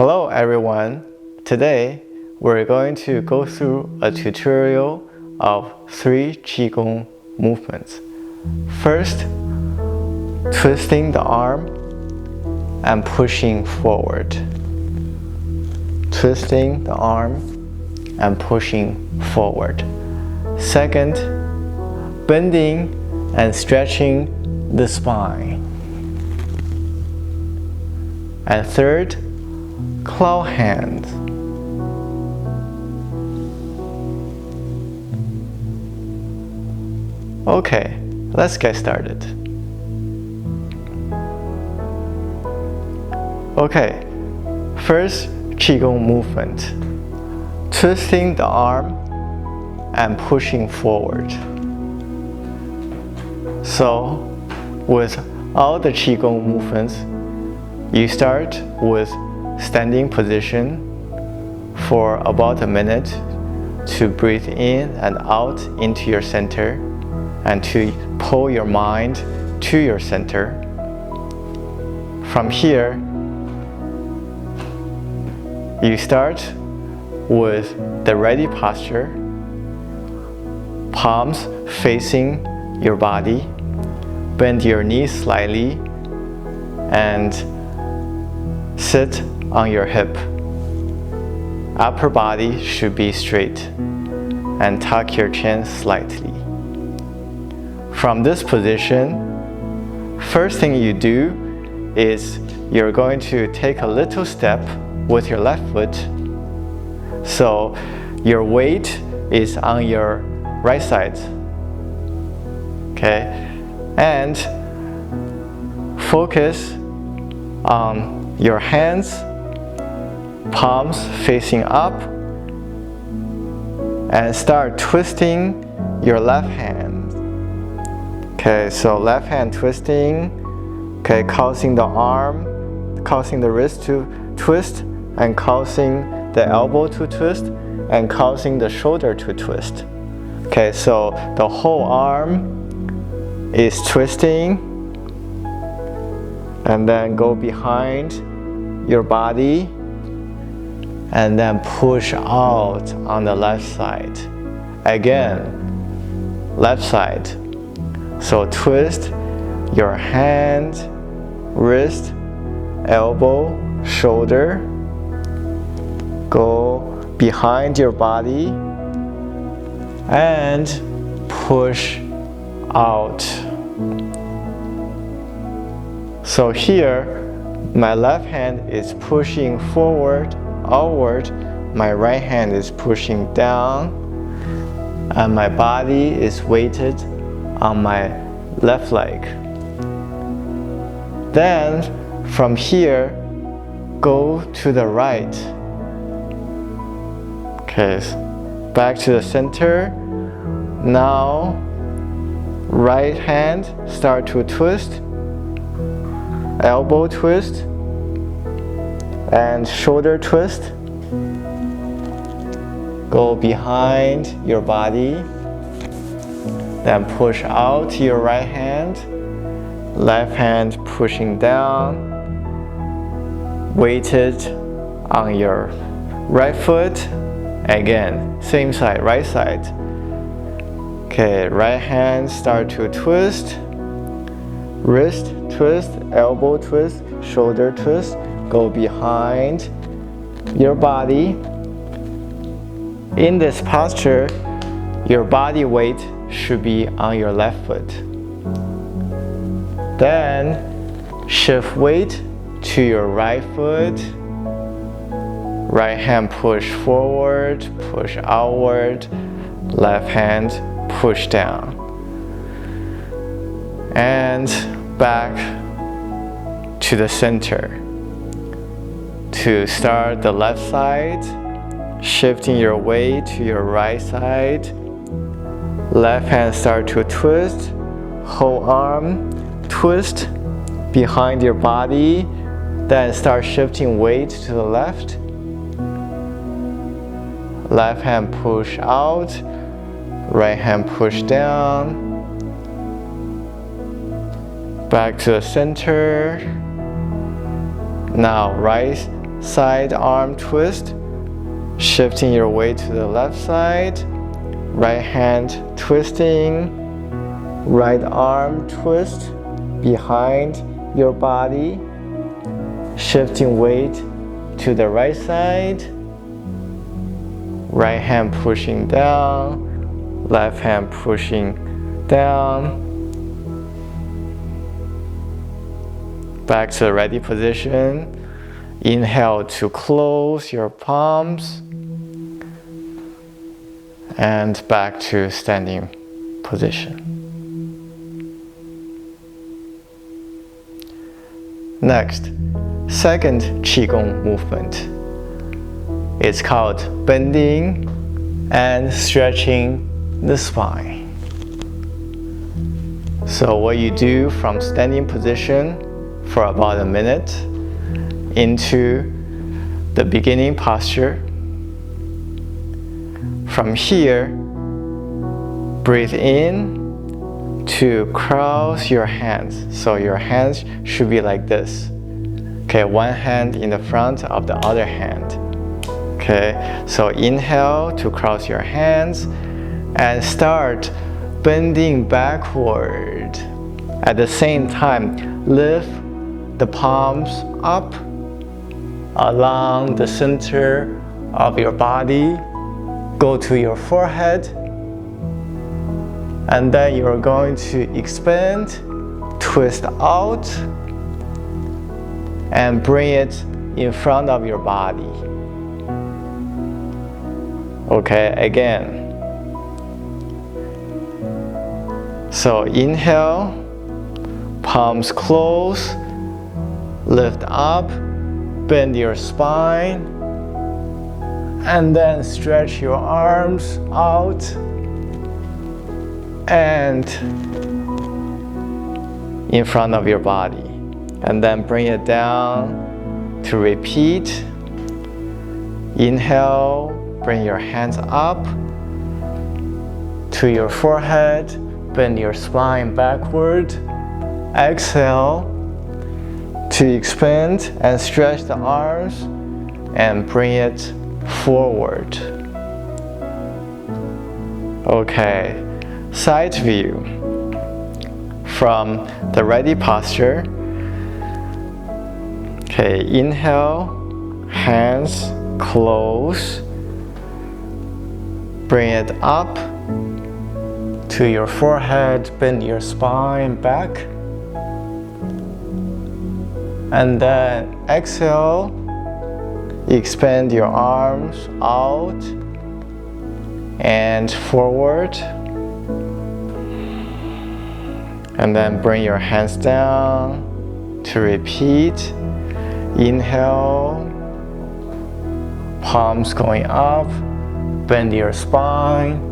Hello everyone. Today we're going to go through a tutorial of 3 Qigong movements. First, twisting the arm and pushing forward. Twisting the arm and pushing forward. Second, bending and stretching the spine. And third, claw hands. Okay, let's get started. Okay, first Qigong movement. Twisting the arm and pushing forward. So, with all the Qigong movements, you start with standing position for about a minute to breathe in and out into your center and to pull your mind to your center. From here, you start with the ready posture, palms facing your body, bend your knees slightly, and sit on your hip. Upper body should be straight and tuck your chin slightly. From this position, first thing you do is you're going to take a little step with your left foot. So your weight is on your right side. Okay? And focus on your hands, palms facing up, and start twisting your left hand. Okay, so left hand twisting, okay, causing the arm, causing the wrist to twist, and causing the elbow to twist, and causing the shoulder to twist. Okay, so the whole arm is twisting, and then go behind your body, and then push out on the left side. Again, left side. So twist your hand, wrist, elbow, shoulder. Go behind your body and push out. So here, my left hand is pushing forward, outward. My right hand is pushing down. And my body is weighted on my left leg. Then, from here, go to the right. Okay, back to the center. Now, right hand, start to twist. Elbow twist and shoulder twist. Go behind your body, then push out your right hand, left hand pushing down, weighted on your right foot. Again, same side, right side. Okay, right hand start to twist, wrist twist, elbow twist, shoulder twist. Go behind your body. In this posture, your body weight should be on your left foot. Then shift weight to your right foot. Right hand push forward, push outward. Left hand push down. And back to the center. To start the left side, shifting your weight to your right side. Left hand start to twist, whole arm, twist behind your body, then start shifting weight to the left. Left hand push out, right hand push down. Back to the center. Now right side arm twist, shifting your weight to the left side, right hand twisting, right arm twist behind your body, shifting weight to the right side, right hand pushing down, left hand pushing down. Back to the ready position. Inhale to close your palms and back to standing position. Next, second Qigong movement. It's called bending and stretching the spine. So what you do from standing position for about a minute into the beginning posture. From here, breathe in to cross your hands. So your hands should be like this. Okay, one hand in the front of the other hand. Okay, so inhale to cross your hands and start bending backward. At the same time, lift the palms up along the center of your body. Go to your forehead, and then you're going to expand, twist out, and bring it in front of your body. Okay, again. So inhale, palms close, lift up, bend your spine, and then stretch your arms out and in front of your body. And then bring it down to repeat. Inhale, bring your hands up to your forehead, bend your spine backward. Exhale to expand and stretch the arms and bring it forward. Okay, side view. From the ready posture. Okay, inhale, hands close. Bring it up to your forehead, bend your spine back. And then exhale, expand your arms out and forward. And then bring your hands down to repeat. Inhale, palms going up, bend your spine.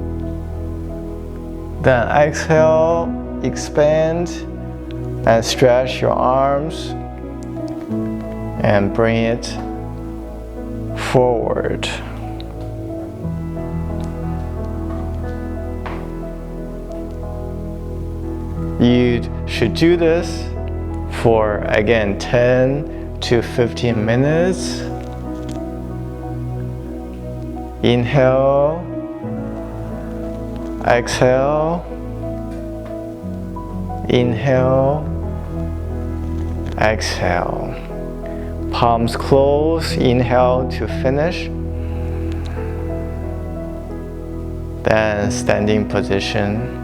Then exhale, expand and stretch your arms and bring it forward. You should do this for, again, 10 to 15 minutes. Inhale, exhale, inhale, exhale. Palms close, inhale to finish. Then standing position.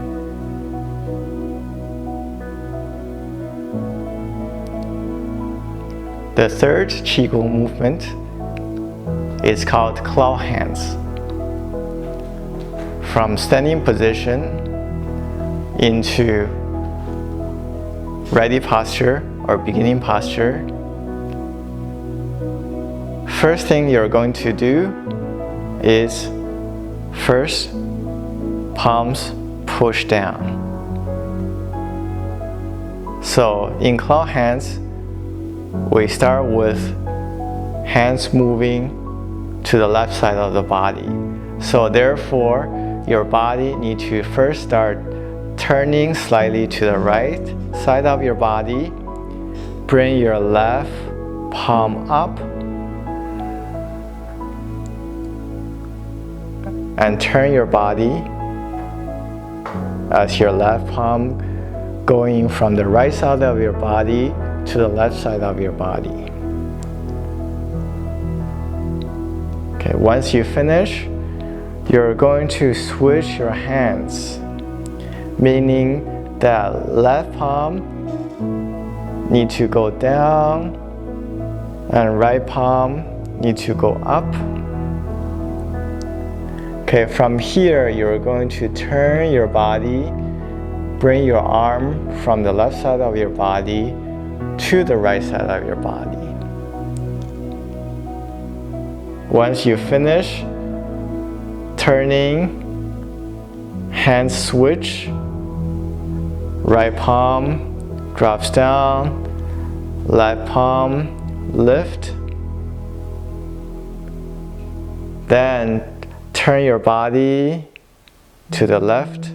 The third Qigong movement is called claw hands. From standing position into ready posture or beginning posture. First thing you're going to do is first palms push down. So in claw hands, we start with hands moving to the left side of the body. So therefore, your body needs to first start turning slightly to the right side of your body. Bring your left palm up and turn your body as your left palm going from the right side of your body to the left side of your body. Okay, once you finish, you're going to switch your hands, meaning that left palm need to go down and right palm need to go up. Okay, from here you're going to turn your body, bring your arm from the left side of your body to the right side of your body. Once you finish turning, hand switch, right palm drops down, left palm lift. Then turn your body to the left.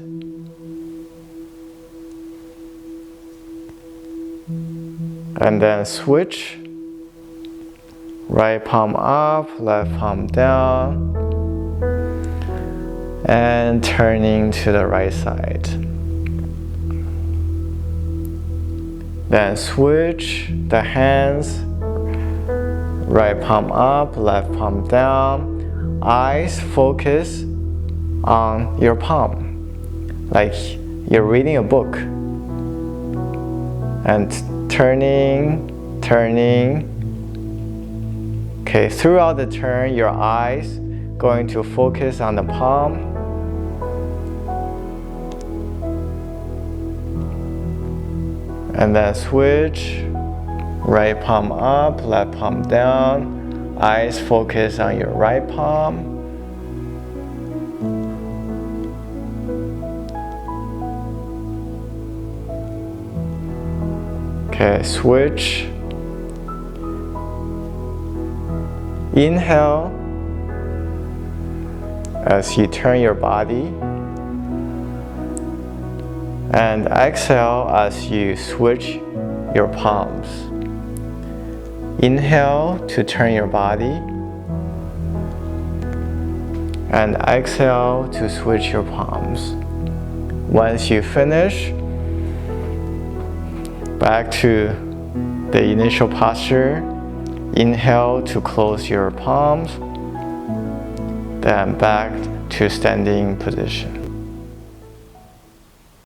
And then switch, right palm up, left palm down, and turning to the right side. Then switch the hands, right palm up, left palm down, eyes focus on your palm, like you're reading a book. And turning. Okay, throughout the turn, your eyes going to focus on the palm. And then switch, right palm up, left palm down, eyes focus on your right palm. Okay, switch. Inhale as you turn your body, and exhale as you switch your palms. Inhale to turn your body, and exhale to switch your palms. Once you finish, back to the initial posture. Inhale to close your palms, then back to standing position.